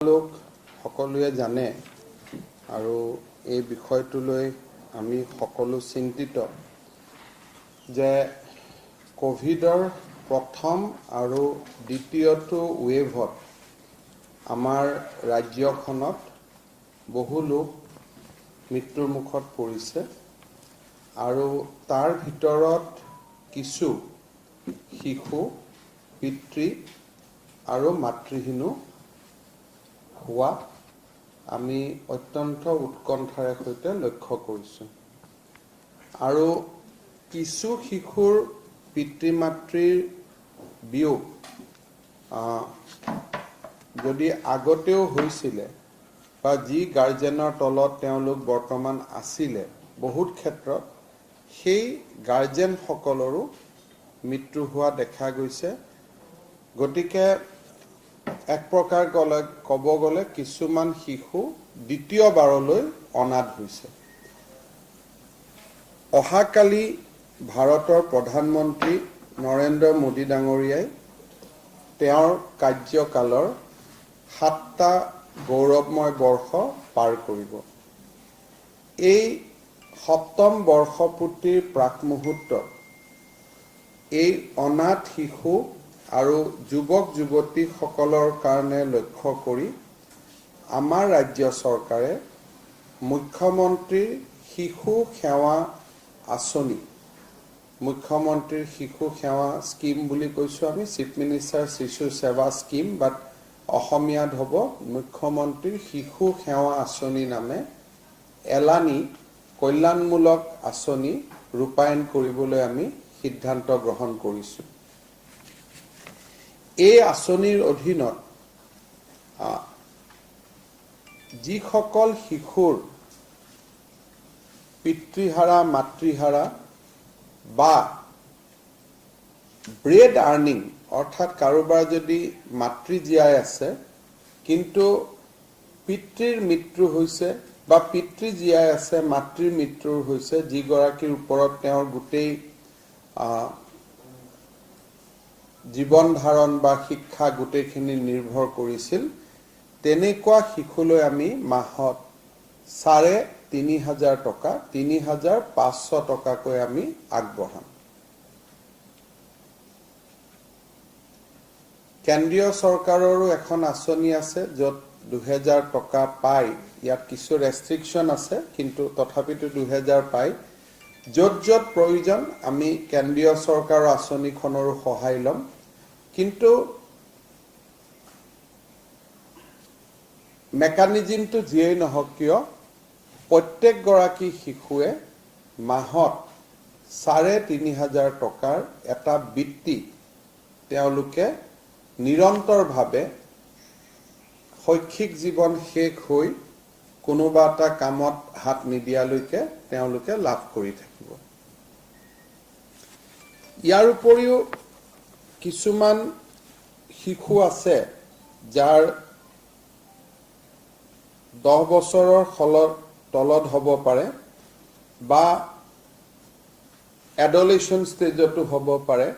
লোক সকলোৱে জানে আৰু এই বিষয়টোলৈ আমি সকলো চিন্তিত যে কোভিডৰ প্ৰথম আৰু দ্বিতীয়টো ৱেভত আমাৰ ৰাজ্যখনত বহু লোক মৃত্যুৰ মুখত পৰিছে আৰু তাৰ ভিতৰত কিছু শিশু পিতৃ আৰু মাতৃহীনো হোৱা আমি অত্যন্ত উৎকণ্ঠাৰে সৈতে লক্ষ্য কৰিছোঁ আৰু কিছু শিশুৰ পিতৃ মাতৃৰ বিয়োগ যদি আগতেও হৈছিলে বা যি গাৰ্জেনৰ তলত তেওঁলোক বৰ্তমান আছিলে বহুত ক্ষেত্ৰত সেই গাৰ্জেন সকলৰো মৃত্যু হোৱা দেখা গৈছে গতিকে এক প্ৰকাৰ ক'ব গ'লে কিছুমান শিশু দ্বিতীয়বাৰলৈ অনাথ হৈছে অহাকালি ভাৰতৰ প্ৰধানমন্ত্ৰী নৰেন্দ্ৰ মোদী ডাঙৰীয়াই তেওঁৰ কাৰ্যকালৰ 7টা গৌৰৱময় বৰ্ষ পাৰ কৰিব এই সপ্তম বৰ্ষপূৰ্তিৰ প্ৰাকমুহূৰ্তত এই অনাথ শিশু আৰু যুৱক যুৱতীসকলৰ কাৰণে লক্ষ্য কৰি আমাৰ ৰাজ্য চৰকাৰে মুখ্যমন্ত্ৰীৰ শিশু সেৱা আঁচনি মুখ্যমন্ত্ৰীৰ শিশু সেৱা স্কিম বুলি কৈছোঁ আমি চিফ মিনিষ্টাৰ শিশু সেৱা স্কিম বাট অসমীয়াত হ'ব মুখ্যমন্ত্ৰীৰ শিশু সেৱা আঁচনি নামে এলানি কল্যাণমূলক আঁচনি ৰূপায়ণ কৰিবলৈ আমি সিদ্ধান্ত গ্ৰহণ কৰিছোঁ এই আঁচনিৰ অধীনত যিসকল শিশুৰ পিতৃহাৰা মাতৃহাৰা বা ব্ৰেড আৰ্নিং অৰ্থাৎ কাৰোবাৰ যদি মাতৃ জীয়াই আছে কিন্তু পিতৃৰ মৃত্যু হৈছে বা পিতৃ জীয়াই আছে মাতৃৰ মৃত্যু হৈছে যিগৰাকীৰ ওপৰত তেওঁৰ গোটেই জীৱন ধাৰণ বা শিক্ষা গোটেইখিনি নিৰ্ভৰ কৰিছিল তেনেকুৱা শিশুলৈ আমি মাহত 3,500 টকা 3,500 টকাকৈ আমি আগবঢ়াম কেন্দ্ৰীয় চৰকাৰৰো এখন আঁচনি আছে য'ত 2,000 টকা পাই ইয়াত কিছু ৰেষ্ট্ৰিকশ্যন আছে কিন্তু তথাপিতো 2,000 পাই য'ত য'ত প্ৰয়োজন আমি কেন্দ্ৰীয় চৰকাৰৰ আঁচনিখনৰো সহায় ল'ম কিন্তু মেকানিজমটো যিয়েই নহওক কিয় প্ৰত্যেকগৰাকী শিশুৱে মাহত 3,500 টকাৰ এটা বৃত্তি তেওঁলোকে নিৰন্তৰভাৱে শৈক্ষিক জীৱন শেষ হৈ কোনোবা এটা কামত হাত নিদিয়ালৈকে তেওঁলোকে লাভ কৰি থাকিব ইয়াৰ উপৰিও কিছুমান শিশু আছে যাৰ 10 বছৰৰ তলত হ'ব পাৰে বা এডলেচন ষ্টেজতো হ'ব পাৰে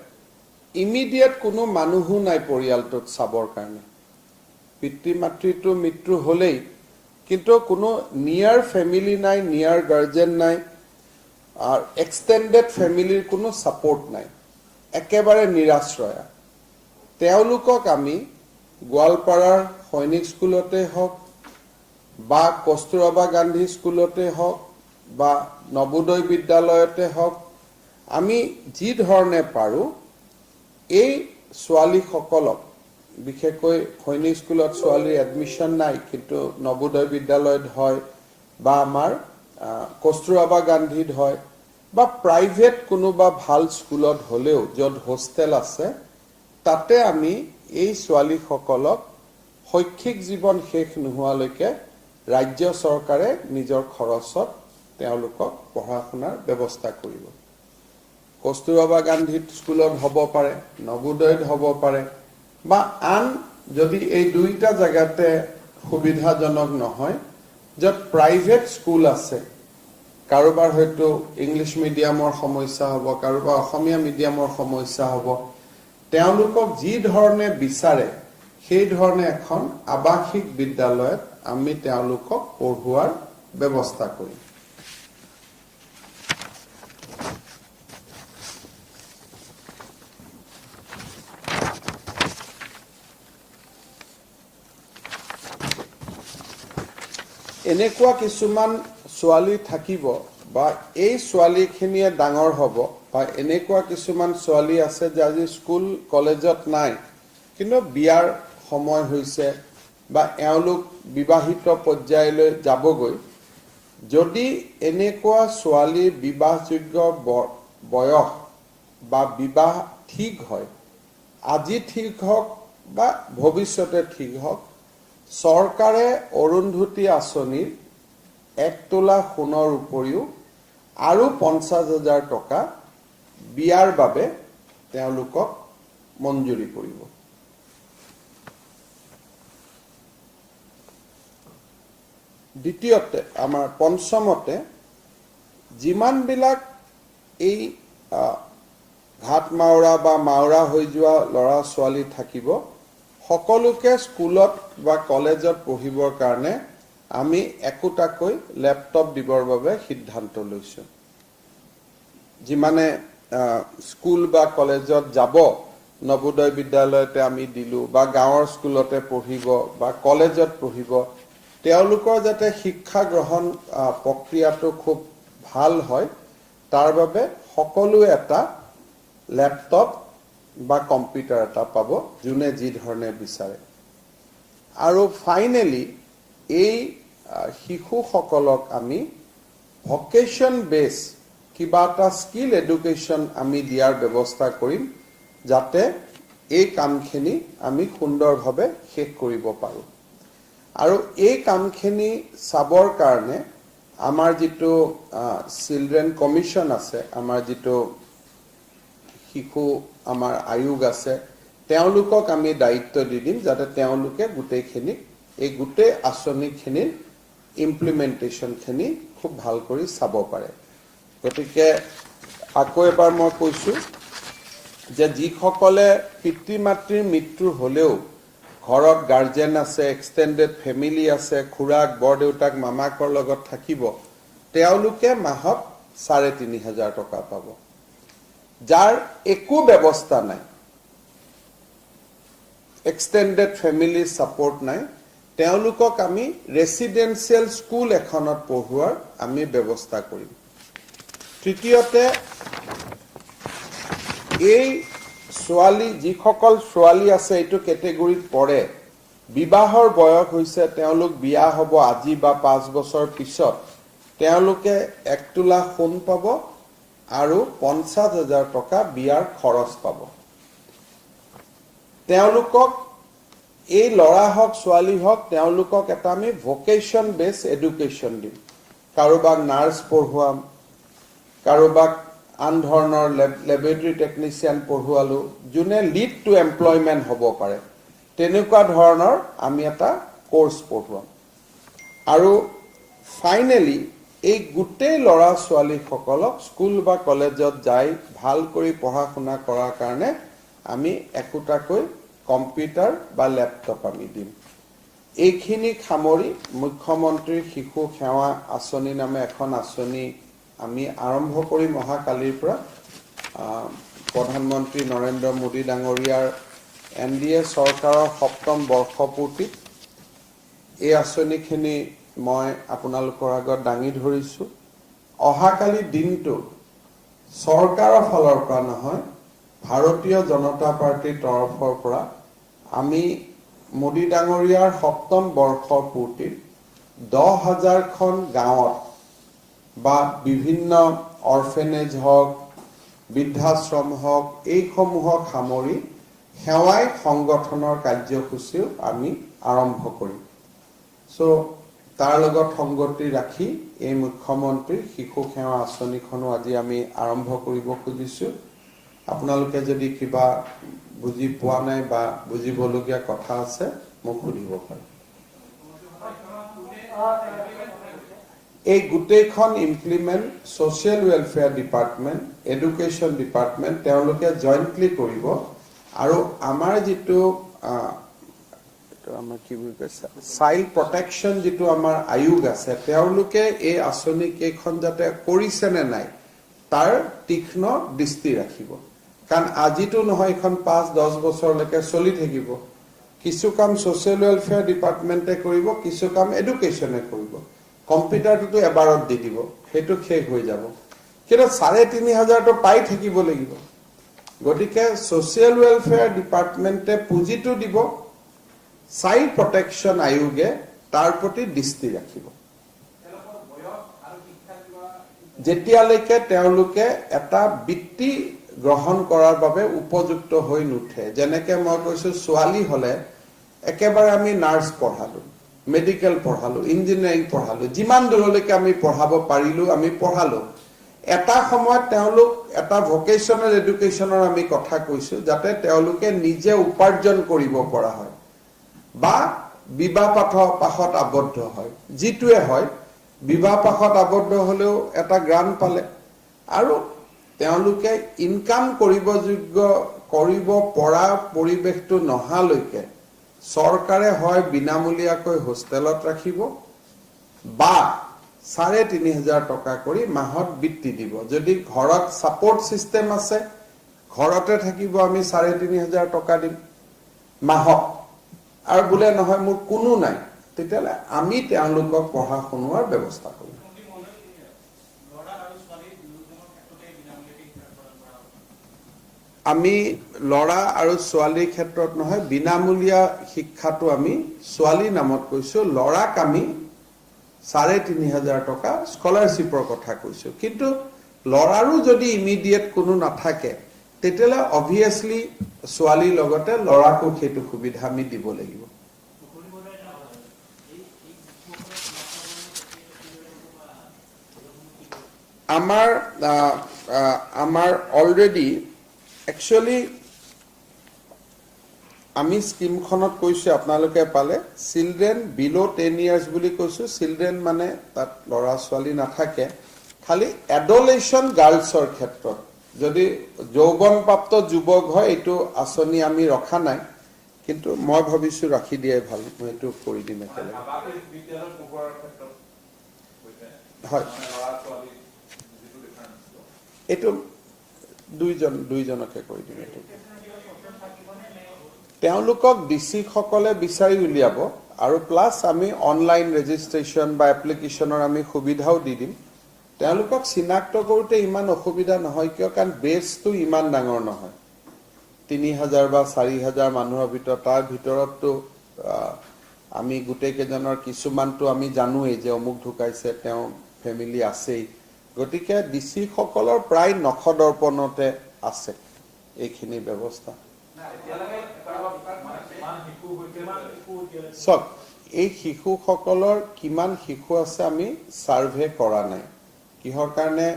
ইমিডিয়েট কোনো মানুহো নাই পৰিয়ালটোত চাবৰ কাৰণে পিতৃ মাতৃটো মৃত্যু হ'লেই কিন্তু কোনো নিয়াৰ ফেমিলি নাই নিয়াৰ গাৰ্জেন নাই আৰু এক্সটেণ্ডেড ফেমিলিৰ কোনো ছাপোৰ্ট নাই একেবাৰে নিৰাশ্ৰয়া তেওঁলোকক আমি গোৱালপাৰাৰ সৈনিক স্কুলতে হওক বা কস্তুৰবা গান্ধী স্কুলতে হওক বা নবোদয় বিদ্যালয়তে হওক আমি যি ধৰণে পাৰোঁ এই ছোৱালীসকলক বিশেষকৈ সৈনিক স্কুলত ছোৱালীৰ এডমিশ্যন নাই কিন্তু নবোদয় বিদ্যালয়ত হয় বা আমাৰ কস্তুৰবা গান্ধীত হয় বা প্ৰাইভেট কোনোবা ভাল স্কুলত হ'লেও য'ত হোষ্টেল আছে তাতে আমি এই ছোৱালীসকলক শৈক্ষিক জীৱন শেষ নোহোৱালৈকে ৰাজ্য চৰকাৰে নিজৰ খৰচত তেওঁলোকক পঢ়া শুনাৰ ব্যৱস্থা কৰিব কস্তুৰবা গান্ধী স্কুলত হ'ব পাৰে নবোদয়ত হ'ব পাৰে বা আন যদি এই দুইটা জায়গাতে সুবিধাজনক নহয় য'ত প্ৰাইভেট স্কুল আছে কাৰোবাৰ হয়তো ইংলিছ মিডিয়ামৰ সমস্যা হ'ব কাৰোবাৰ অসমীয়া মিডিয়ামৰ সমস্যা হ'ব তেওঁলোকক যি ধৰণে বিচাৰে সেই ধৰণে এখন আৱাসিক বিদ্যালয়ত আমি তেওঁলোকক পঢ়ুৱাৰ ব্যৱস্থা কৰিম। এনেকুৱা কিছুমান ছোৱালী থাকিব বা এই ছোৱালীখিনিয়ে ডাঙৰ হ'ব বা এনেকুৱা কিছুমান ছোৱালী আছে যে আজি স্কুল কলেজত নাই কিন্তু বিয়াৰ সময় হৈছে বা এওঁলোক বিবাহিত পৰ্যায়লৈ যাবগৈ। যদি এনেকুৱা ছোৱালীৰ বিবাহযোগ্য বয়স বা বিবাহ ঠিক হয়, আজি ঠিক হওক বা ভৱিষ্যতে ঠিক হওক, চৰকাৰে অৰুন্ধতী আঁচনিৰ 1 তোলা সোণৰ উপৰিও আৰু 50,000 টকা বিয়াৰ বাবে তেওঁলোকক মঞ্জুৰি কৰিব। দ্বিতীয়তে আমাৰ পঞ্চমতে যিমানবিলাক এই ঘাট মাউৰা বা মাউৰা হৈ যোৱা ল'ৰা ছোৱালী থাকিব, সকলোকে স্কুলত বা কলেজত পঢ়িবৰ কাৰণে আমি একোটাকৈ লেপটপ দিবৰ বাবে সিদ্ধান্ত লৈছোঁ। যিমানে স্কুল বা কলেজত যাব, নবোদয় বিদ্যালয়তে আমি দিলোঁ বা গাঁৱৰ স্কুলতে পঢ়িব বা কলেজত পঢ়িব, তেওঁলোকৰ যাতে শিক্ষা গ্ৰহণ প্ৰক্ৰিয়াটো খুব ভাল হয়, তাৰ বাবে সকলোৱে এটা লেপটপ বা কম্পিউটাৰ এটা পাব, যোনে যি ধৰণে বিচাৰে। আৰু ফাইনেলি এই শিশুসকলক আমি ভকেশ্যন বেছ কিবা এটা স্কিল এডুকেশ্যন আমি দিয়াৰ ব্যৱস্থা কৰিম, যাতে এই কামখিনি আমি সুন্দৰভাৱে শেষ কৰিব পাৰোঁ। আৰু এই কামখিনি চাবৰ কাৰণে আমাৰ যিটো চিলড্ৰেন কমিশ্যন আছে, আমাৰ যিটো শিশু আমাৰ আয়োগ আছে, তেওঁলোকক আমি দায়িত্ব দি দিম, যাতে তেওঁলোকে গোটেইখিনি এই গোটেই আঁচনিখিনিৰ ইমপ্লিমেণ্টেশ্যনখিনি খুব ভাল কৰি চাব পাৰে। গতিকে আকৌ এবাৰ মই কৈছোঁ যে যিসকলে পিতৃ মাতৃৰ মৃত্যু হ'লেও ঘৰত গাৰ্জেন আছে, এক্সটেণ্ডেড ফেমিলি আছে, খুৰাক বৰদেউতাক মামাকৰ লগত থাকিব, তেওঁলোকে মাহত 3,500 টকা পাব। যাৰ একো ব্যৱস্থা নাই, এক্সটেণ্ডেড ফেমিলি ছাপৰ্ট নাই, তেওঁলোকক আমি ৰেচিডেন্সিয়েল স্কুল এখনত পঢ়ুৱাৰ আমি ব্যৱস্থা কৰিম। তৃতীয়তে, এই ছোৱালী যিসকল ছোৱালী আছে এইটো কেটেগৰীত পৰে, বিবাহৰ বয়স হৈছে, তেওঁলোক বিয়া হ'ব আজি বা 5 বছৰ পিছত, তেওঁলোকে 1 তোলা সোণ পাব আৰু 50,000 টকা বিয়াৰ খৰচ পাব। তেওঁলোকক এই ল'ৰা হওক ছোৱালী হওক, তেওঁলোকক এটা আমি ভকেশ্যন বেছ এডুকেশ্যন দিম। কাৰোবাক নাৰ্ছ পঢ়ুৱাম, কাৰোবাক আন ধৰণৰ লেবৰেটৰী টেকনিচিয়ান পঢ়ুৱালোঁ, যোনে লিড টু এমপ্লয়মেণ্ট হ'ব পাৰে, তেনেকুৱা ধৰণৰ আমি এটা কোৰ্চ পঢ়ুৱাম। আৰু ফাইনেলি এই গোটেই ল'ৰা ছোৱালীসকলক স্কুল বা কলেজত যাই ভাল কৰি পঢ়া শুনা কৰাৰ কাৰণে আমি একোটাকৈ কম্পিউটাৰ বা লেপটপ আমি দিম। এইখিনি সামৰি মুখ্যমন্ত্ৰীৰ শিশু সেৱা আঁচনি নামে এখন আঁচনি আমি আৰম্ভ কৰিম অহাকালিৰ পৰা। প্ৰধানমন্ত্ৰী নৰেন্দ্ৰ মোদী ডাঙৰীয়াৰ NDA চৰকাৰৰ 7ম বৰ্ষপূৰ্তিত এই আঁচনিখিনি মই আপোনালোকৰ আগত দাঙি ধৰিছোঁ। অহাকালি দিনটো চৰকাৰৰ ফালৰ পৰা নহয়, ভাৰতীয় জনতা পাৰ্টিৰ তৰফৰ পৰা আমি মোদী ডাঙৰীয়াৰ 7ম বৰ্ষপূৰ্তিত 10,000খন গাঁৱত বা বিভিন্ন অৰ্ফেনেজ হওক, বৃদ্ধাশ্ৰম হওক, এইসমূহক সামৰি সেৱাই সংগঠনৰ কাৰ্যসূচীও আমি আৰম্ভ কৰিম। তাৰ লগত সংগতি ৰাখি এই মুখ্যমন্ত্ৰীৰ শিশু সেৱা আঁচনিখনো আজি আমি আৰম্ভ কৰিব খুজিছোঁ। আপোনালোকে যদি কিবা বুজি পোৱা নাই বা বুজিবলগীয়া কথা আছে মোক সুধিব পাৰে। এই গোটেইখন implement social welfare department, education department তেওঁলোকে জইণ্টলি কৰিব। আৰু আমাৰ যিটো আমাৰ কি বুলি কৈছে চাইল্ড প্ৰটেকশ্যন যিটো আমাৰ আয়োগ আছে তেওঁলোকে এই আঁচনি কেইখন যাতে কৰিছে নে নাই তাৰ তীক্ষ্ণ দৃষ্টি ৰাখিব কাৰণ আজিতো নহয় এখন 5-10 বছৰলৈকে চলি থাকিব কিছু কাম সোশ্যাল ওয়েলফেয়াৰ ডিপাৰ্টমেন্টে কৰিব কিছু কাম এডুকেশনে কৰিব কম্পিউটাৰটো এবাৰত দি দিব সেইটো শেষ হৈ যাব কিন্তু 3500 তো পাই থাকিব লাগিব গতিকে সোশ্যাল ওয়েলফেয়ার ডিপার্টমেন্টে পুঁজিটো দিব চাইল্ড প্ৰটেকশ্যন আয়োগে তাৰ প্ৰতি দৃষ্টি ৰাখিব যেতিয়ালৈকে তেওঁলোকে এটা বৃত্তি গ্ৰহণ কৰাৰ বাবে উপযুক্ত হৈ নুঠে যেনেকে মই কৈছো ছোৱালী হলে একেবাৰে আমি নাৰ্ছ পঢ়ালো মেডিকেল পঢ়ালো ইঞ্জিনিয়াৰিং পঢ়ালো যিমান দূৰলৈকে আমি পঢ়াব পাৰিলো আমি পঢ়ালো এটা সময়ত তেওঁলোক এটা ভোকেশনাল এডুকেশনৰ আমি কথা কৈছো যাতে তেওঁলোকে নিজে উপাৰ্জন কৰিব পৰা হয় বা বিবাহ পাশত আবদ্ধ হয় যিটোৱে হয় বিবাহ পাশত আবদ্ধ হলেও এটা গ্ৰান্ট পালে আৰু তেওঁলোকে ইনকাম কৰিব যোগ্য কৰিব পৰা পৰিবেশটো নহালৈকে চৰকাৰে হয় বিনামূলীয়াকৈ হোষ্টেলত ৰাখিব বা 3500 টকা কৰি মাহত বৃত্তি দিব যদি ঘৰত সাপোৰ্ট সিস্টেম আছে ঘৰতে থাকিব আমি 3500 টকা দিম মাহত আৰু বোলে নহয় মোৰ কোনো নাই তেতিয়ালে আমি তেওঁলোকক পঢ়া শুনোৱাৰ ব্যৱস্থা কৰিম আমি লৰা আৰু ছোৱালীৰ ক্ষেত্ৰত নহয় বিনামূলীয়া শিক্ষাটো আমি ছোৱালী নামত কৈছো লৰাক আমি 3500 টকা স্কলাৰশ্বিপৰ কথা কৈছো কিন্তু লৰাৰো যদি ইমিডিয়েট কোনো নাথাকে তেতিয়ালে অবভিয়াসলি ছোৱালীৰ লগতে লৰাকো সেইটো সুবিধা আমি দিব লাগিব আমাৰ অলৰেডি Actually, আমি স্কিমখনত কৈছো আপোনালোকে পালে চিলড্ৰেন বিলো 10 years বুলি কৈছো চিলড্ৰেন মানে তাত লৰা ছোৱালী নাথাকে খালি এডোলেশন গাৰ্লছৰ ক্ষেত্ৰত যদি যৌৱনপ্ৰাপ্ত যুৱক হয় এটো আঁচনি আমি ৰখা নাই কিন্তু মই ভাবিছো ৰাখি দিয়াই ভাল মই এটো কৰি দিম একেলগে হয় এটো দুইজনকে কৰি দিম এটো তেওঁলোকক ডিসি সকলে বিচাৰি উলিয়াব আৰু প্লাস আমি অনলাইন ৰেজিষ্ট্ৰেচন বা এপ্লিকেশনৰ আমি সুবিধাও দি দিম তেওঁলোকক চিনাক্ত কৰোতে ইমান অসুবিধা নহয় কিয় কাৰণ বেছটো ইমান ডাঙৰ নহয় 3000 বা 4000 মানুহৰ ভিতৰত তাৰ ভিতৰতটো আমি গুটেই কেজনৰ কিছুমানটো আমি জানোই যে অমুক ঢুকাইছে তেওঁ ফ্যামিলি আছেই গতিকে ডিসি সকলৰ প্ৰায় 900 দৰ্পণতে আছে এইখিনি ব্যৱস্থা সব এই শিশু সকলৰ কিমান শিশু আছে আমি সাৰ্ভে কৰা নাই কিহৰ কাৰণে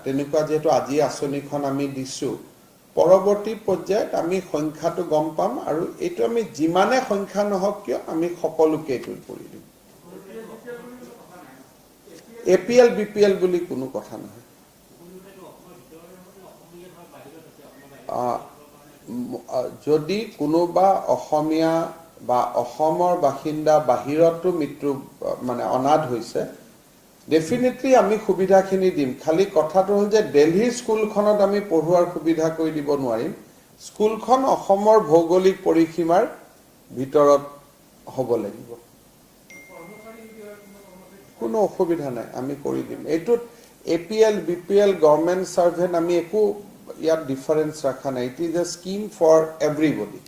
তেনেকুৱা যেটো আজি আঁচনিখন আমি দিছো পৰৱৰ্তী পৰ্যায়ত আমি সংখ্যাটো গম পাম আৰু এটো আমি যিমানে সংখ্যা নহওক কিয় আমি সকলোকে এটো কৰি দিম এপিএল বিপিএল বুলি কোনো কথা নহয় যদি কোনোবা অসমীয়া বা অসমৰ বাসিন্দা বাহিৰতো মৃত্যু মানে অনাথ হৈছে ডেফিনেটলি আমি সুবিধাখিনি দিম খালি কথাটো হ'ল যে দিল্লী স্কুলখনত আমি পঢ়ুৱাৰ সুবিধা কৰি দিব নোৱাৰিম স্কুলখন অসমৰ ভৌগোলিক পৰিসীমাৰ ভিতৰত হ'ব লাগিব কোনো অসুবিধা নাই আমি কৰি দিম এটোত এপিএল বিপিএল গভৰ্নমেন্ট সাৰ্ভেন্ট আমি একো ইয়াত ডিফাৰেন্স ৰাখা নাই it is a scheme for everybody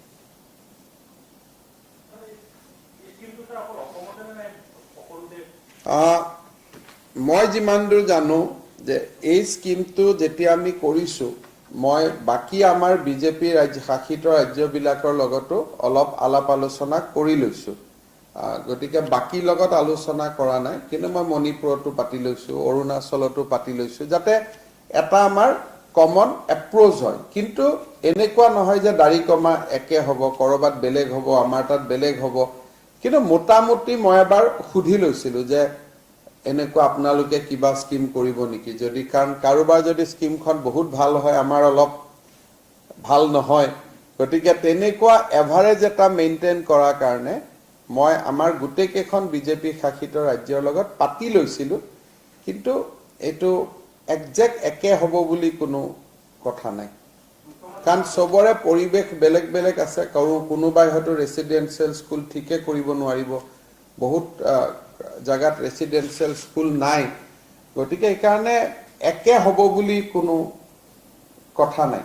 মই যিমান দূৰ জানো যে এই স্কিমটো যেতিয়া আমি কৰিছো মই বাকি আমাৰ বিজেপি শাসিত ৰাজ্যবিলাকৰ লগতো অলপ আলাপ আলোচনা কৰি লৈছো গতিকে বাকি লগত আলোচনা কৰা নাই কিন্তু মই মণিপুৰতো পাতি লৈছো অৰুণাচলতো পাতি লৈছো যাতে এটা আমাৰ কমন এপ্ৰোচ হয় কিন্তু এনেকুৱা নহয় যে দাড়ি কমা একে হ'ব কৰবাত বেলেগ হ'ব আমাৰ তাত বেলেগ হ'ব কিন্তু মোটামুটি মই এবাৰ খুধি লৈছিলো যে এনেকুৱা আপোনালোকে কিবা স্কিম কৰিব নেকি যদি কাৰণ কাৰোবাৰ যদি স্কিমখন বহুত ভাল হয় আমাৰ অলপ ভাল নহয় গতিকে তেনেকুৱা এভাৰেজ এটা মেইনটেইন কৰাৰ কাৰণে মই আমাৰ গোটেইকেইখন বিজেপি শাসিত ৰাজ্যৰ লগত পাতি লৈছিলোঁ, কিন্তু এইটো একজেক্ট একে হ'ব বুলি কোনো কথা নাই, কাৰণ চবৰে পৰিৱেশ বেলেগ বেলেগ আছে। কোনোবাই হয়তো ৰেচিডেঞ্চিয়েল স্কুল ঠিকে কৰিব নোৱাৰিব, বহুত জাগাত ৰেচিডেঞ্চিয়েল স্কুল নাই, গতিকে এইকাৰণে একে হ'ব বুলি কোনো কথা নাই।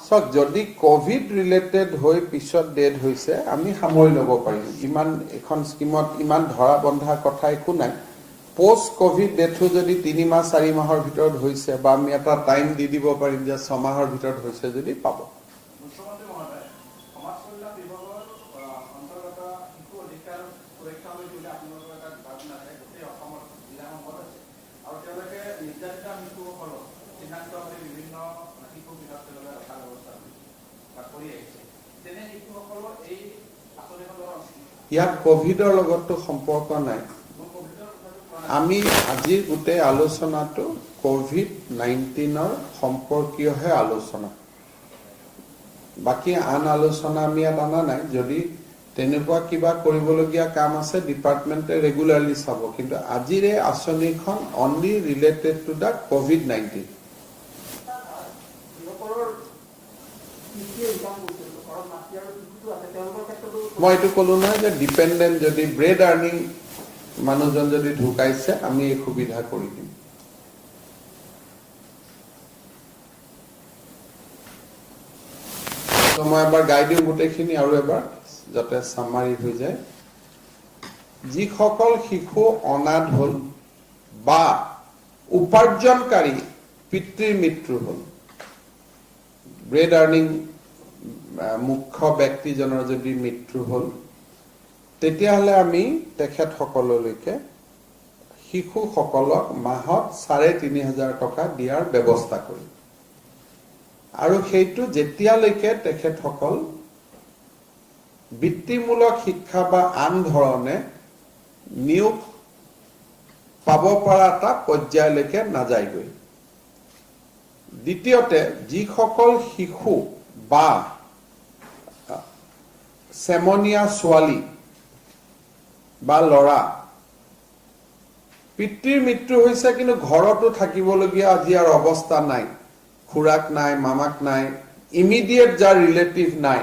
সব যদি কোভিড ৰিলেটেড হৈ পিছত ডেড হৈছে আমি সামৰি ল'ব পাৰিম, ইমান এখন স্কিমত ইমান ধৰা বন্ধা কথা একো নাই। পোষ্ট কোভিড ডেথো যদি 3 মাহ 4 মাহৰ ভিতৰত হৈছে বা আমি এটা টাইম দি দিব পাৰিম যে 6 মাহৰ ভিতৰত হৈছে যদি পাব। মুখ্যমন্ত্ৰী মহোদয়, সমাজ কল্যাণ বিভাগৰ অন্তৰ্গত শিশু অধিকাৰ সুৰক্ষা লৈ পেলাই আপোনালোকৰ এটা বিভাগ নাথাকে, গোটেই অসমত জিলাসমূহত আছে, আৰু তেওঁলোকে নিৰ্যাতিত শিশুসকলক চিনাক্ত কৰি বিভিন্ন শিশু বিভাগ তেওঁলোকে ৰখাৰ ব্যৱস্থা কৰি আহিছে। তেনে শিশুসকলৰ এই আঁচনিখনৰ ইয়াত কোভিডৰ লগতো সম্পৰ্ক নাই। আমি আজিৰ গোটেই আলোচনাটো কোভিড-19ৰ সম্পৰ্কীয়হে আলোচনা, বাকী আন আলোচনা আমি ইয়াত অনা নাই। যদি তেনেকুৱা কিবা কৰিবলগীয়া কাম আছে ডিপাৰ্টমেণ্টে ৰেগুলাৰলি চাব, কিন্তু আজিৰ এই আঁচনিখন only related to the COVID-19. মই এইটো ক'লো নহয় যে ডিপেণ্ডেণ্ট যদি ব্ৰেড আৰ্নিং মানুহজন যদি ঢুকাইছে আমি এই সুবিধা কৰি দিম। মই এবাৰ গাই দিওঁ গোটেইখিনি আৰু এবাৰ, যাতে চামাৰি হৈ যায়। যিসকল শিশু অনাথ হ'ল বা উপাৰ্জনকাৰী পিতৃৰ মৃত্যু হ'ল, ব্ৰেড আৰ্নিং মুখ্য ব্যক্তিজনৰ যদি মৃত্যু হ'ল, তেতিয়াহ'লে আমি তেখেতসকললৈকে শিশুসকলক মাহত 3,500 টকা দিয়াৰ ব্যৱস্থা কৰিম। আৰু সেইটো যেতিয়ালৈকে তেখেতসকল বৃত্তিমূলক শিক্ষা বা আন ধৰণে নিয়োগ পাব পৰা এটা পৰ্যায়লৈকে নাযায়গৈ। দ্বিতীয়তে, যিসকল শিশু বা চেমনীয়া ছোৱালী বা ল'ৰা পিতৃৰ মৃত্যু হৈছে কিন্তু ঘৰতো থাকিবলগীয়া আজি আৰু অৱস্থা নাই, খুৰাক নাই, মামাক নাই, ইমিডিয়েট যাৰ ৰিলেটিভ নাই,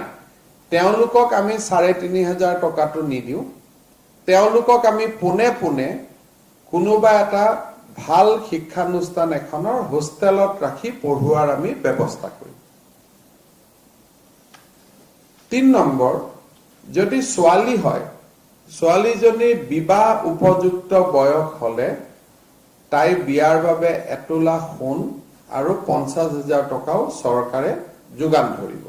তেওঁলোকক আমি 3,500 টকাটো নিদিওঁ। তেওঁলোকক আমি পোনে পোনে কোনোবা এটা ভাল শিক্ষানুষ্ঠান এখনৰ হোষ্টেলত ৰাখি পঢ়ুৱাৰ আমি ব্যৱস্থা কৰিম। 3 নম্বৰ, যদি ছোৱালী হয়, ছোৱালীজনী বিবাহ উপযুক্ত বয়স হলে তাই বিয়াৰ বাবে 1 তোলা সোণ আৰু 50,000 টকাও চৰকাৰে যোগান ধৰিব।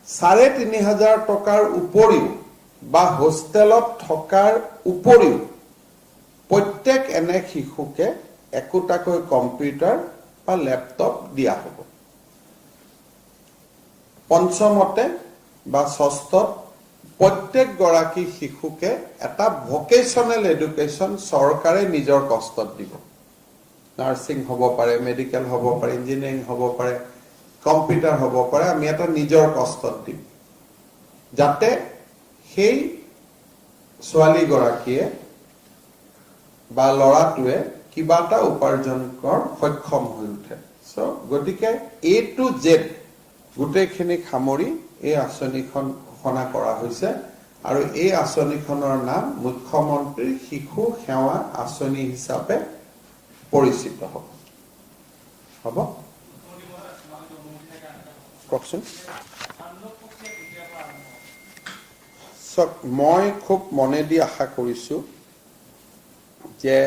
3,500 টকাৰ উপৰিও বা হোষ্টেলত থকাৰ উপৰিও প্ৰত্যেক এনে শিশুকে একোটাকৈ কম্পিউটাৰ বা লেপটপ দিয়া হ'ব। পঞ্চমতে বা ষষ্ঠত প্ৰত্যেক গৰাকী শিশুকে এটা ভোকেশ্যনেল এডুকেশ্যন চৰকাৰে নিজৰ কষ্টত দিব। নাৰ্ছিং হ'ব পাৰে, মেডিকেল হ'ব পাৰে, ইঞ্জিনিয়াৰিং হ'ব পাৰে, কম্পিউটাৰ হ'ব পাৰে, আমি এটা নিজৰ কষ্টত দিম, যাতে সেই ছোৱালীগৰাকীয়ে বা ল'ৰাটোৱে কিবা এটা উপাৰ্জন কৰাৰ সক্ষম হৈ উঠে। গতিকে A to Z গোটেইখিনি সামৰি এই আঁচনিখন ঘোষণা কৰা হৈছে, আৰু এই আঁচনিখনৰ নাম মুখ্যমন্ত্ৰী শিশু সেৱা আঁচনি হিচাপে পৰিচিত হ'ব। হ'ব? কওকচোন। মই খুব মনেদি আশা কৰিছোঁ যে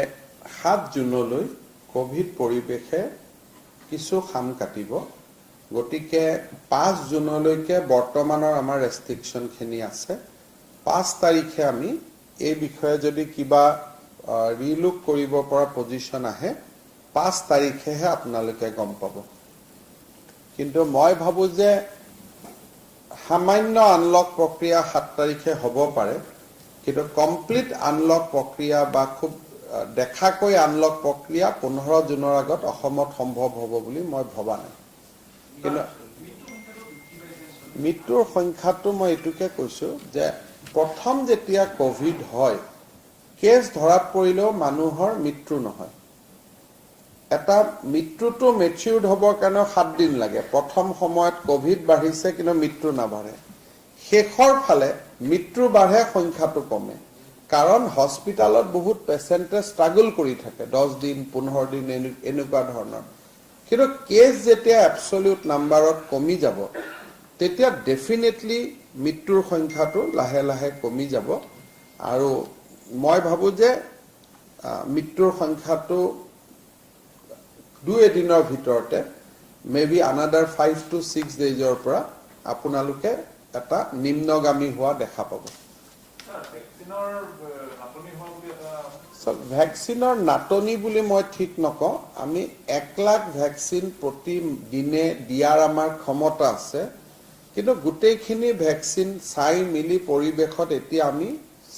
7 জুনলৈ কোভিড পৰিৱেশে কিছু খাম কাটিব। গতিকে 5 জুনলৈকে বৰ্তমানৰ আমাৰ ৰেষ্ট্ৰিকশ্যনখিনি আছে। 5 তাৰিখে আমি এই বিষয়ে যদি কিবা ৰিলুক কৰিব পৰা পজিশ্যন আহে, 5 তাৰিখেহে আপোনালোকে গম পাব। কিন্তু মই ভাবোঁ যে সামান্য আনলক প্ৰক্ৰিয়া 7 তাৰিখে হ'ব পাৰে, কিন্তু কমপ্লিট আনলক প্ৰক্ৰিয়া বা খুব দেখাকৈ আনলক প্ৰক্ৰিয়া 15 জুনৰ আগত অসমত সম্ভৱ হ'ব বুলি মই ভবা নাই। কিন্তু মৃত্যুৰ সংখ্যাটো মই এইটোকে কৈছো যে প্ৰথম যেতিয়া কোভিড হয় কেছ ধৰাত পৰিলেও মানুহৰ মৃত্যু নহয়। এটা মৃত্যুটো মেচিউৰ্ড হ'বৰ কাৰণে 7 দিন লাগে। প্ৰথম সময়ত কোভিড বাঢ়িছে কিন্তু মৃত্যু নাবাঢ়ে। শেষৰ ফালে মৃত্যু বাঢ়ে, সংখ্যাটো কমে। কাৰণ হস্পিটালত বহুত পেচেণ্টে ষ্ট্ৰাগল কৰি থাকে 10 দিন 15 দিন এনেকুৱা ধৰণৰ। কিন্তু কেছ যেতিয়া এবছলিউট নাম্বাৰত কমি যাব তেতিয়া ডেফিনেটলি মৃত্যুৰ সংখ্যাটো লাহে লাহে কমি যাব। আৰু মই ভাবো যে মৃত্যুৰ সংখ্যাটো 2 এদিনৰ ভিতৰতে মেবি আনাদাৰ 5 to 6 ডেইজৰ পৰা আপোনালোকে এটা নিম্নগামী হোৱা দেখা পাব। ভেকচিনৰ নাটনি বুলি মই ঠিক নকওঁ। আমি 1 লাখ ভেকচিন প্ৰতিদিনে দিয়াৰ আমাৰ ক্ষমতা আছে। কিন্তু গোটেইখিনি ভেকচিন চাই মিলি পৰিৱেশত এতিয়া আমি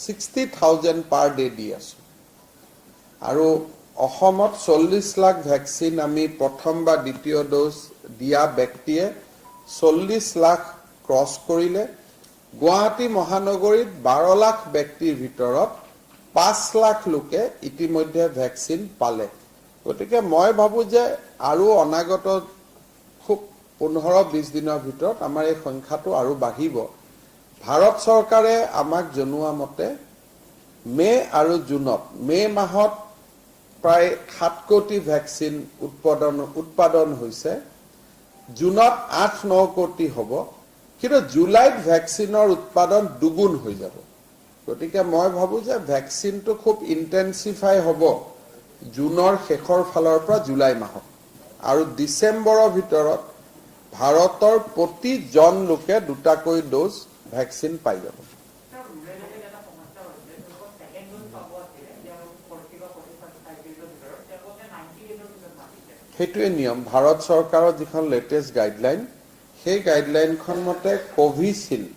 60,000 পাৰ ডে দি আছো। আৰু অসমত 40 লাখ ভেকচিন আমি প্ৰথম বা দ্বিতীয় ড'জ দিয়া ব্যক্তিয়ে 40 লাখ ক্ৰছ কৰিলে। গুৱাহাটী মহানগৰীত 12 লাখ ব্যক্তিৰ ভিতৰত 5 লাখ লোকে ইতিমধ্যে ভেকচিন পালে। গতিকে মই ভাবো যে আৰু অনাগত খুব 15-20 দিনৰ ভিতৰত আমাৰ এই সংখ্যাটো আৰু বাঢ়িব। ভাৰত চৰকাৰে আমাক জনোৱা মতে মে আৰু জুনত, মে মাহত প্ৰায় 7 কোটি ভেকচিন উৎপাদন হৈছে। জুনত 8-9 কোটি হ'ব। কিন্তু জুলাইত ভেকচিনৰ উৎপাদন দুগুণ হৈ যাব। গতিকে মই ভাবো যে ভেকচিনটো খুব ইণ্টেনচিফাই হ'ব জুনৰ শেষৰ ফালৰ পৰা জুলাই মাহত। আৰু ডিচেম্বৰৰ ভিতৰত ভাৰতৰ প্ৰতিজন লোকে 2টাকৈ ড'জ ভেকচিন পাই যাব। সেইটোৱে নিয়ম। ভাৰত চৰকাৰৰ যিখন লেটেষ্ট গাইডলাইন, সেই গাইডলাইনখন মতে কোভিচিল্ড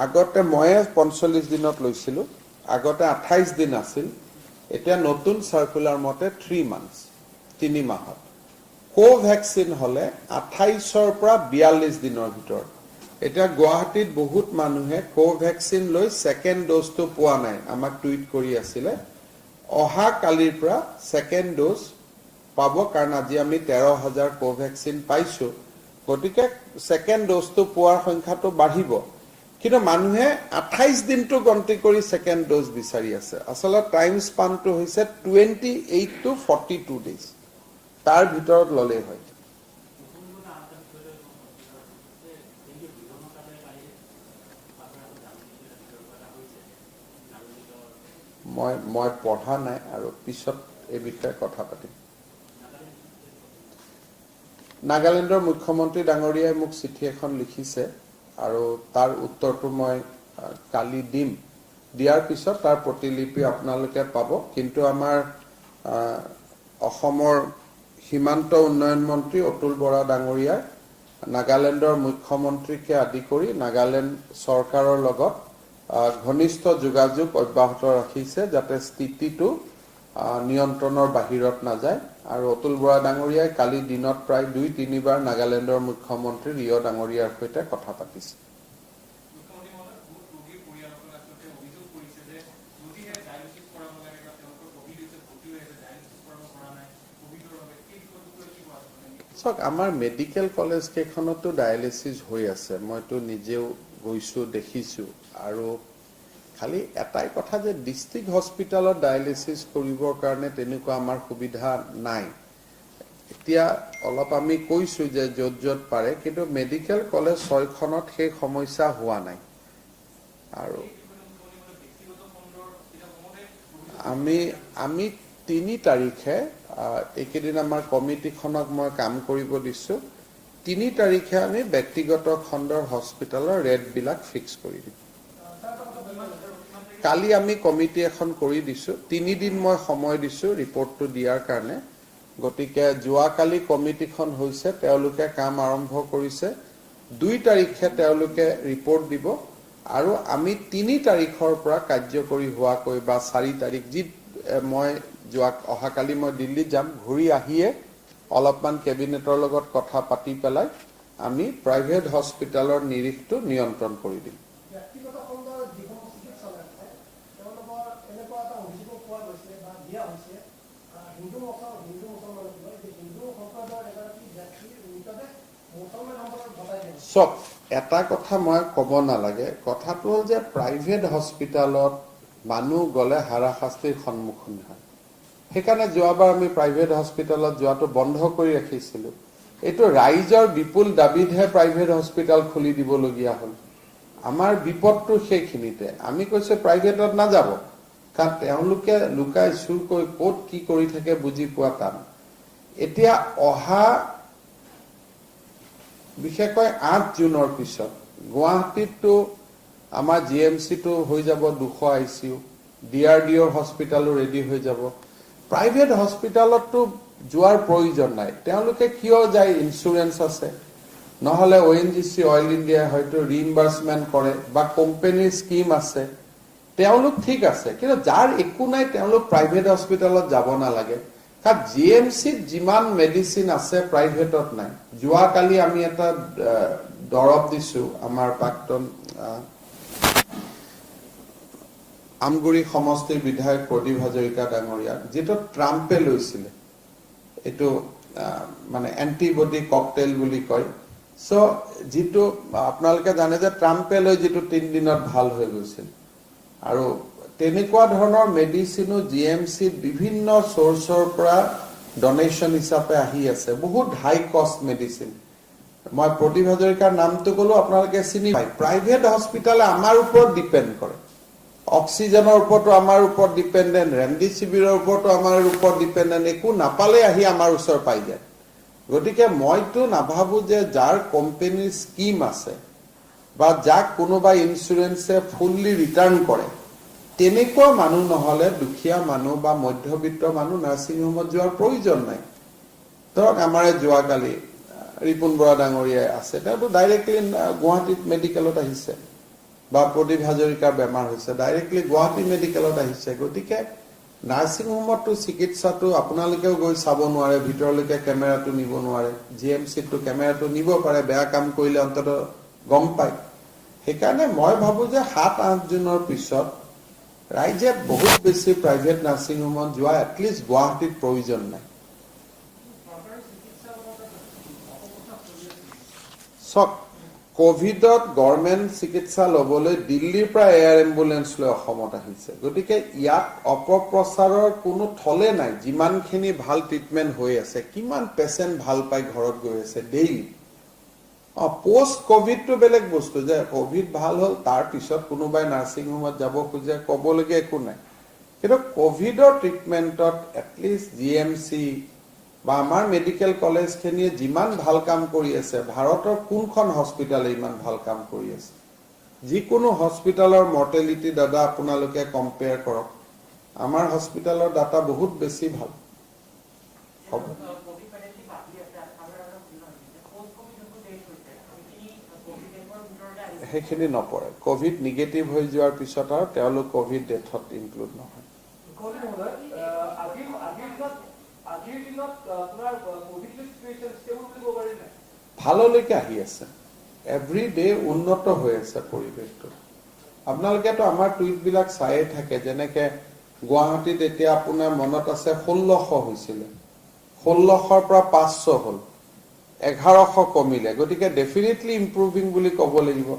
আগতে ময়ে 45 দিনত লৈছিলোঁ, আগতে 28 দিন আছিল। এতিয়া নতুন চাৰ্কুলাৰ মতে 3 মান্থছ, 3 মাহত। কোভেক্সিন হ'লে 28ৰ পৰা 42 দিনৰ ভিতৰত। এতিয়া গুৱাহাটীত বহুত মানুহে কোভেক্সিন লৈ ছেকেণ্ড ড'জটো পোৱা নাই, আমাক টুইট কৰি আছিলে। অহা কালিৰ পৰা ছেকেণ্ড ড'জ পাব, কাৰণ আজি আমি 13,000 কোভেক্সিন পাইছো। গতিকে ছেকেণ্ড ড'জটো পোৱাৰ সংখ্যাটো বাঢ়িব। কিন্তু মানুহে 28 দিনটো গন্তি কৰি ছেকেণ্ড ড'জ বিচাৰি আছে। আচলতে টাইম স্পানটো হৈছে 28 to 42 ডেইজ। তাৰ ভিতৰত ল'লেই হয়। মই পঢ়া নাই আৰু পিছত এই বিষয়ে কথা পাতিম। নাগালেণ্ডৰ মুখ্যমন্ত্ৰী ডাঙৰীয়াই মোক চিঠি এখন লিখিছে আৰু তাৰ উত্তৰটো মই কালি দিম। দিয়াৰ পিছত তাৰ প্ৰতিলিপি আপোনালোকে পাব। কিন্তু আমাৰ অসমৰ সীমান্ত উন্নয়ন মন্ত্ৰী অতুল বৰা ডাঙৰীয়াই নাগালেণ্ডৰ মুখ্যমন্ত্ৰীকে আদি কৰি নাগালেণ্ড চৰকাৰৰ লগত ঘনিষ্ঠ যোগাযোগ অব্যাহত ৰাখিছে, যাতে স্থিতিটো নিয়ন্ত্ৰণৰ বাহিৰত নাযায়। আৰু অতুল বৰা ডাঙৰীয়াই কালি দিনত প্ৰায় 2-3 বাৰ নাগালেণ্ডৰ মুখ্যমন্ত্ৰী ৰিঅ' ডাঙৰীয়াৰ সৈতে কথা পাতিছে। চাওক, আমাৰ মেডিকেল কলেজ কেইখনতো ডায়েলিচিছ হৈ আছে। মইতো নিজেও গৈছোঁ, দেখিছোঁ। আৰু খালি এটাই কথা যে ডিষ্ট্ৰিক্ট হস্পিটেলত ডায়েলিচিছ কৰিবৰ কাৰণে তেনেকুৱা আমাৰ সুবিধা নাই। এতিয়া অলপ আমি কৈছোঁ যে য'ত য'ত পাৰে, কিন্তু মেডিকেল কলেজ 6খনত সেই সমস্যা হোৱা নাই। আৰু আমি 3 তাৰিখে এইকেইদিন আমাৰ কমিটিখনক মই কাম কৰিব দিছোঁ। 3 তাৰিখে আমি ব্যক্তিগত খণ্ডৰ হস্পিটেলৰ ৰেটবিলাক ফিক্স কৰি দিম। কালি আমি কমিটি এখন কৰি দিছোঁ। 3 দিন মই সময় দিছোঁ ৰিপৰ্টটো দিয়াৰ কাৰণে। গতিকে যোৱাকালি কমিটিখন হৈছে, তেওঁলোকে কাম আৰম্ভ কৰিছে। 2 তাৰিখে তেওঁলোকে ৰিপৰ্ট দিব আৰু আমি 3 তাৰিখৰ পৰা কাৰ্যকৰী হোৱাকৈ বা 4 তাৰিখ যি মই অহাকালি মই দিল্লীত যাম, ঘূৰি আহিয়ে অলপমান কেবিনেটৰ লগত কথা পাতি পেলাই আমি প্ৰাইভেট হস্পিটেলৰ নিৰিখটো নিয়ন্ত্ৰণ কৰি দিম। ব্যক্তিগত খণ্ডৰ যিসমূহ চিকিৎসালয় আছে তেওঁলোকৰ এনেকুৱা এটা অভিযোগ পোৱা গৈছে বা দিয়া হৈছে হিন্দু মুছলমানক লৈ যে হিন্দু সম্প্ৰদায়ৰ এগৰাকী ব্যক্তিৰ মৃতদেহ মুছলমানসকলক ঘটাই দিয়ে। চব এটা কথা মই ক'ব নালাগে, কথাটো হ'ল যে প্ৰাইভেট হস্পিটেলত মানুহ গ'লে হাৰাশাস্তিৰ সন্মুখীন হয়। সেইকাৰণে যোৱাবাৰ আমি প্ৰাইভেট হস্পিটেলত যোৱাটো বন্ধ কৰি ৰাখিছিলোঁ। এইটো ৰাইজৰ বিপুল দাবীতহে প্ৰাইভেট হস্পিটেল খুলি দিবলগীয়া হ'ল। আমাৰ বিপদটো সেইখিনিতে। আমি কৈছোঁ প্ৰাইভেটত নাযাব, কাৰণ তেওঁলোকে লুকাই চুৰ কৰি ক'ত কি কৰি থাকে বুজি পোৱা টান। এতিয়া অহা বিশেষকৈ 8 জুনৰ পিছত গুৱাহাটীততো আমাৰ GMCটো হৈ যাব 200 ICU, DRDOৰ হস্পিটেলো ৰেডি হৈ যাব। প্ৰাইভেট হস্পিটেলততো যোৱাৰ প্ৰয়োজন নাই। তেওঁলোকে কিয় যায়? ইঞ্চুৰেঞ্চ আছে, নহ'লে ONGC অইল ইণ্ডিয়াই হয়তো ৰিইম্বাৰ্চমেণ্ট কৰে বা কোম্পানীৰ স্কিম আছে, তেওঁলোক ঠিক আছে। কিন্তু যাৰ একো নাই তেওঁলোক প্ৰাইভেট হস্পিটেলত যাব নালাগে, কাৰণ GMCত যিমান মেডিচিন আছে প্ৰাইভেটত নাই। যোৱাকালি আমি এটা দৰৱ দিছোঁ আমাৰ প্ৰাক্তন আমগুৰি সমষ্টিৰ বিধায়ক প্ৰদীপ হাজৰিকা ডাঙৰীয়া, যিটো ট্ৰাম্পে লৈছিলে, এইটো মানে এণ্টিবডি ককটেইল বুলি কয়। চ' যিটো আপোনালোকে জানে যে ট্ৰাম্পে লৈ যিটো 3 দিনত ভাল হৈ গৈছিল, আৰু তেনেকুৱা ধৰণৰ মেডিচিনো GMCত বিভিন্ন চ'ৰ্চৰ পৰা ডনেশ্যন হিচাপে আহি আছে, বহুত হাই কষ্ট মেডিচিন। মই প্ৰদীপ হাজৰিকাৰ নামটো ক'লো, আপোনালোকে চিনি পায়। প্ৰাইভেট হস্পিটেলে আমাৰ ওপৰত ডিপেণ্ড কৰে, অক্সিজেনৰ ওপৰতো আমাৰ ওপৰত ডিপেণ্ডেণ্ট, ৰেমডিচিভিৰৰ ওপৰতো আমাৰ ওপৰত ডিপেণ্ডেণ্ট। একো নাপালে আহি আমাৰ ওচৰ পাই যায়। গতিকে মইতো নাভাবোঁ যে যাৰ কোম্পানীৰ স্কিম আছে বা যাক কোনোবা ইঞ্চুৰেঞ্চে ফুল্লি ৰিটাৰ্ণ কৰে, তেনেকুৱা মানুহ নহ'লে দুখীয়া মানুহ বা মধ্যবিত্ত মানুহ নাৰ্ছিং হোমত যোৱাৰ প্ৰয়োজন নাই। ধৰক আমাৰ যোৱাকালি ৰিপুণ বৰা ডাঙৰীয়াই আছে, তেওঁতো ডাইৰেক্টলি গুৱাহাটীত মেডিকেলত আহিছে, বা প্ৰদীপ হাজৰিকাৰ বেমাৰ হৈছে ডাইৰেক্টলি গুৱাহাটী মেডিকেলত আহিছে। গতিকে নাৰ্ছিং হোমততো চিকিৎসাটো আপোনালোকেও গৈ চাব নোৱাৰে, ভিতৰলৈকে কেমেৰাটো নিব নোৱাৰে। GMCততো কেমেৰাটো নিব পাৰে, বেয়া কাম কৰিলে অন্তত গম পায়। সেইকাৰণে মই ভাবোঁ যে 7-8 জুনৰ পিছত ৰাইজে বহুত বেছি প্ৰাইভেট নাৰ্ছিং হোমত যোৱা এটলিষ্ট গুৱাহাটীত প্ৰয়োজন নাই। চক কোভিডত গভৰ্ণমেণ্ট চিকিৎসা ল'বলৈ দিল্লীৰ পৰা এয়াৰ এম্বুলেন্স লৈ অসমত আহিছে। গতিকে ইয়াত অপপ্ৰচাৰৰ কোনো থলে নাই। যিমানখিনি ভাল ট্ৰিটমেণ্ট হৈ আছে, কিমান পেচেণ্ট ভাল পাই ঘৰত গৈ আছে ডেইলি। পোষ্ট কোভিডটো বেলেগ বস্তু, যে কোভিড ভাল হ'ল তাৰ পিছত কোনোবাই নাৰ্ছিং হোমত যাব খোজে, ক'বলগীয়া একো নাই। কিন্তু কোভিডৰ ট্ৰিটমেণ্টত এটলিষ্ট GMC বা আমাৰ মেডিকেল কলেজখিনিয়ে যিমান ভাল কাম কৰি আছে, ভাৰতৰ কোনখন হস্পিটেলে ইমান ভাল কাম কৰি আছে? যিকোনো হস্পিটেলৰ মৰ্টেলিটি ডাটা আপোনালোকে কম্পেয়াৰ কৰক, আমাৰ হস্পিটেলৰ ডাটা বহুত বেছি ভাল হ'ব। সেইখিনি নপৰে। কোভিড নিগেটিভ হৈ যোৱাৰ পিছত আৰু তেওঁলোক কোভিড ডেথত ইনক্লুড নহয়। ভাললৈকে আহি আছে, এভৰি ডে উন্নত হৈ আছে পৰিৱেশটো। আপোনালোকেতো আমাৰ টুইটবিলাক চায়ে থাকে, যেনেকে গুৱাহাটীত এতিয়া আপোনাৰ মনত আছে 1600 হৈছিলে, 1600ৰ পৰা 500 হ'ল, 1100 কমিলে। গতিকে ডেফিনেটলি ইম্প্ৰুভিং বুলি ক'ব লাগিব।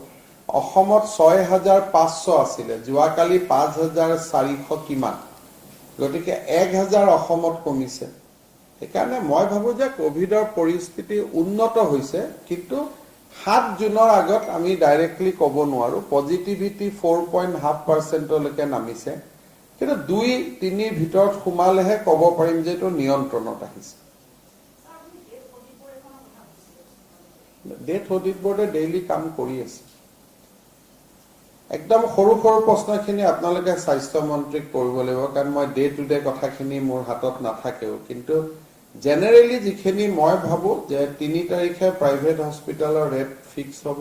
অসমত 6500 আছিলে, যোৱাকালি 5400 কিমান। গতিকে 1000 অসমত কমিছে। সেইকাৰণে মই ভাবোঁ যে কোভিডৰ পৰিস্থিতি উন্নত হৈছে, কিন্তু 7 জুনৰ আগত আমি ডাইৰেক্টলি ক'ব নোৱাৰোঁ। পজিটিভিটি 4.5%লৈকে নামিছে, কিন্তু 2-3 ভিতৰত সোমালেহে ক'ব পাৰিম যে এইটো নিয়ন্ত্ৰণত আহিছে। ডেথ অডিট বোৰ্ডে ডেইলি কাম কৰি আছে। একদম সৰু সৰু প্ৰশ্নখিনি আপোনালোকে স্বাস্থ্য মন্ত্ৰীক কৰিব লাগিব, কাৰণ মই ডে টু ডে কথাখিনি মোৰ হাতত নাথাকেও। কিন্তু জেনেৰেলি যিখিনি মই ভাবোঁ যে 3 তাৰিখে প্ৰাইভেট হস্পিটেলৰ ৰেট ফিক্স হ'ব,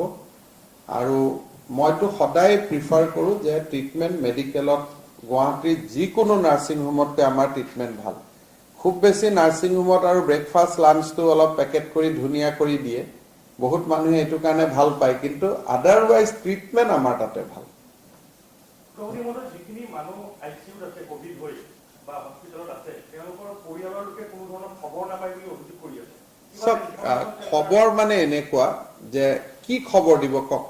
আৰু মইতো সদায় প্ৰিফাৰ কৰোঁ যে ট্ৰিটমেণ্ট মেডিকেলত গুৱাহাটীৰ যিকোনো নাৰ্ছিং হোমতকৈ আমাৰ ট্ৰিটমেণ্ট ভাল। খুব বেছি নাৰ্ছিং হোমত আৰু ব্ৰেকফাষ্ট লাঞ্চটো অলপ পেকেট কৰি ধুনীয়া কৰি দিয়ে, বহুত মানুহে এইটো কাৰণে ভাল পায়, কিন্তু আদাৰৱাইজ ট্ৰিটমেণ্ট আমাৰ তাতে ভাল। যিখিনি মানুহ ICUত আছে কোভিড হৈ বা হস্পিটেলত আছে তেওঁলোকৰ পৰিয়ালৰ লোকে কোনো ধৰণৰ খবৰ নাপায় বুলি অভিযোগ কৰি আছে। চব খবৰ মানে এনেকুৱা যে কি খবৰ দিব কওক।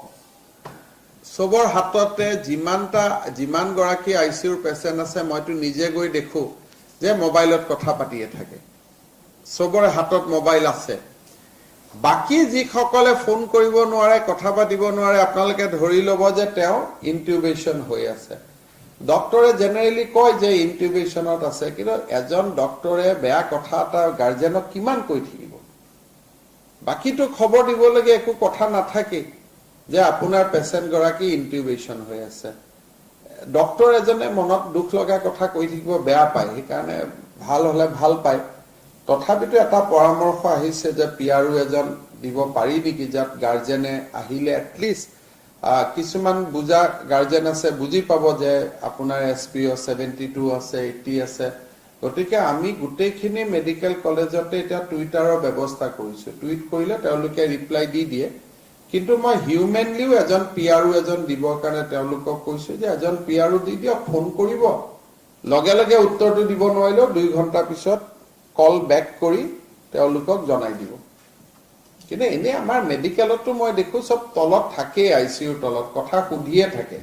চবৰ হাততে যিমান গৰাকী ICUৰ পেচেণ্ট আছে মইতো নিজে গৈ দেখো যে মোবাইলত কথা পাতিয়ে থাকে, চবৰে হাতত মোবাইল আছে। বাকী যিসকলে ফোন কৰিব নোৱাৰে, কথা পাতিব নোৱাৰে, আপোনালোকে ধৰি ল'ব যে তেওঁ ইনটিউবেশ্যন হৈ আছে। ডক্টৰে জেনেৰেলি কয় যে ইনটিউবেশ্যনত আছে, কিন্তু এজন ডক্টৰে বেয়া কথা এটা গাৰ্জেনক কিমান কৈ থাকিব। বাকীটো খবৰ দিবলগীয়া একো কথা নাথাকে যে আপোনাৰ পেচেণ্ট গৰাকী ইনটিউবেশ্যন হৈ আছে। ডক্টৰ এজনে মনত দুখ লগা কথা কৈ থাকিব বেয়া পায়, সেইকাৰণে ভাল হলে ভাল পায়। তথাপিতো এটা পৰামৰ্শ আহিছে যে PRO এজন দিব পাৰি নেকি, যাত গাৰ্জেনে আহিলে এটলিষ্ট কিছুমান বুজা গাৰ্জেন আছে, বুজি পাব যে আপোনাৰ SPO 72 আছে, 80 আছে। গতিকে আমি গোটেইখিনি মেডিকেল কলেজতে এতিয়া টুইটাৰৰ ব্যৱস্থা কৰিছো। টুইট কৰিলে তেওঁলোকে ৰিপ্লাই দি দিয়ে, কিন্তু মই হিউমেনলিও এজন PRO এজন দিবৰ কাৰণে তেওঁলোকক কৈছো যে এজন PRO দি দিয়ক, ফোন কৰিব, লগে লগে উত্তৰটো দিব নোৱাৰিলেও 2 ঘণ্টা পিছত কল বেক কৰি তেওঁলোকক জনাই দিব। কিন্তু এনে আমাৰ মেডিকেলতো মই দেখো চব তলত থাকেই, ICUৰ তলত কথা সুধিয়ে থাকে।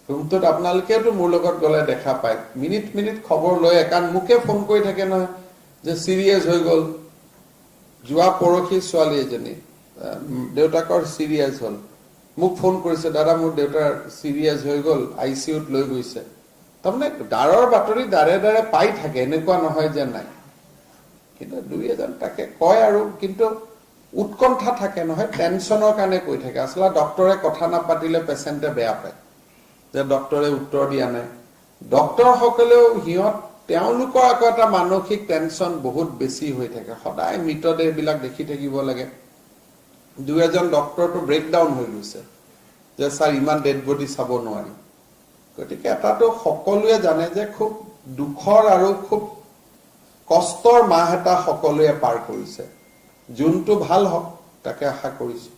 ৰুমটোত আপোনালোকেতো মোৰ লগত গলে দেখা পায়, মিনিট খবৰ লৈ, কাৰণ মোকে ফোন কৰি থাকে নহয় যে চিৰিয়াছ হৈ গ'ল। যোৱা পৰহি ছোৱালী এজনী দেউতাকৰ চিৰিয়াছ হ'ল, মোক ফোন কৰিছে, দাদা মোৰ দেউতাৰ চিৰিয়াছ হৈ গ'ল, ICUত লৈ গৈছে। তাৰমানে ডাৰৰ বাতৰি দাৰে দাৰে পাই থাকে, এনেকুৱা নহয় যে নাই, কিন্তু 2-এজন তাকে কয় আৰু, কিন্তু উৎকণ্ঠা থাকে নহয়, টেনচনৰ কাৰণে কৈ থাকে। আচলতে ডক্টৰে কথা নাপাতিলে পেচেণ্টে বেয়া পায় যে ডক্টৰে উত্তৰ দিয়া নাই। ডক্টৰ সকলেও তেওঁলোকৰ আকৌ এটা মানসিক টেনচন বহুত বেছি হৈ থাকে, সদায় মৃতদেহবিলাক দেখি থাকিব লাগে। 2-এজন ডক্টৰটো ব্ৰেকডাউন হৈ গৈছে যে ছাৰ ইমান ডেড বডি চাব নোৱাৰি। গতিকে এটাটো সকলোৱে জানে যে খুব দুখৰ আৰু খুব কষ্টৰ মাহ এটা সকলোৱে পাৰ কৰিছে। যোনটো ভাল হওক তাকে আশা কৰিছো।